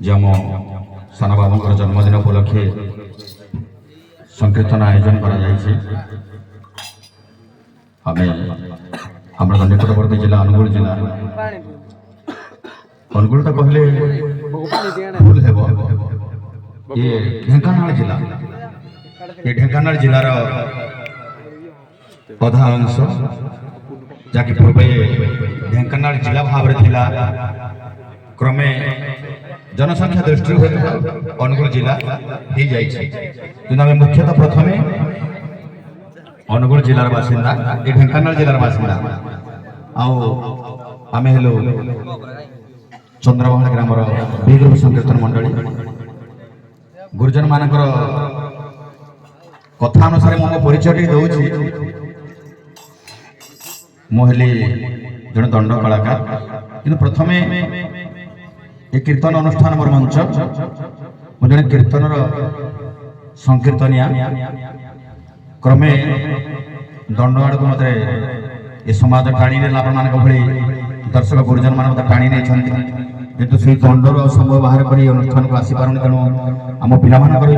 जम सान बाबूर जन्मदिन उपलक्षे संकीर्तन आयोजन कर निकटवर्ती जिला अनुगुल जिला अनुगुल तो कहले भूल है ये ढेंकानाल जिला ये ढेंकानाल जिलार अधा अंश जहाँकि पूर्व ढेंकानाल जिला भाव क्रमे जनसंख्या दृष्टि अनुगुल जिला हो जाए मुख्यतः प्रथमे अनुगुल जिलार बासिंदा ये ढेंकानाल जिलार बासिंदा आमे hello Chandrabhan grammar B group संकीर्तन मंडली गुरुजन मानकर कथा अनुसार मो परिचय दूसरी मुझे जन दंड कलाकार कि प्रथमे ये कीर्तन अनुष्ठान मोर मंच मुझे कीर्तन संकीर्तनिया क्रमे दंड आड़ को मत ये समाज टाणी मान भली दर्शक गुरुजन मान टाणी नहीं किंतु से दंडर समय बाहर कर अनुष्ठान को आसी पार तेणु आम पिला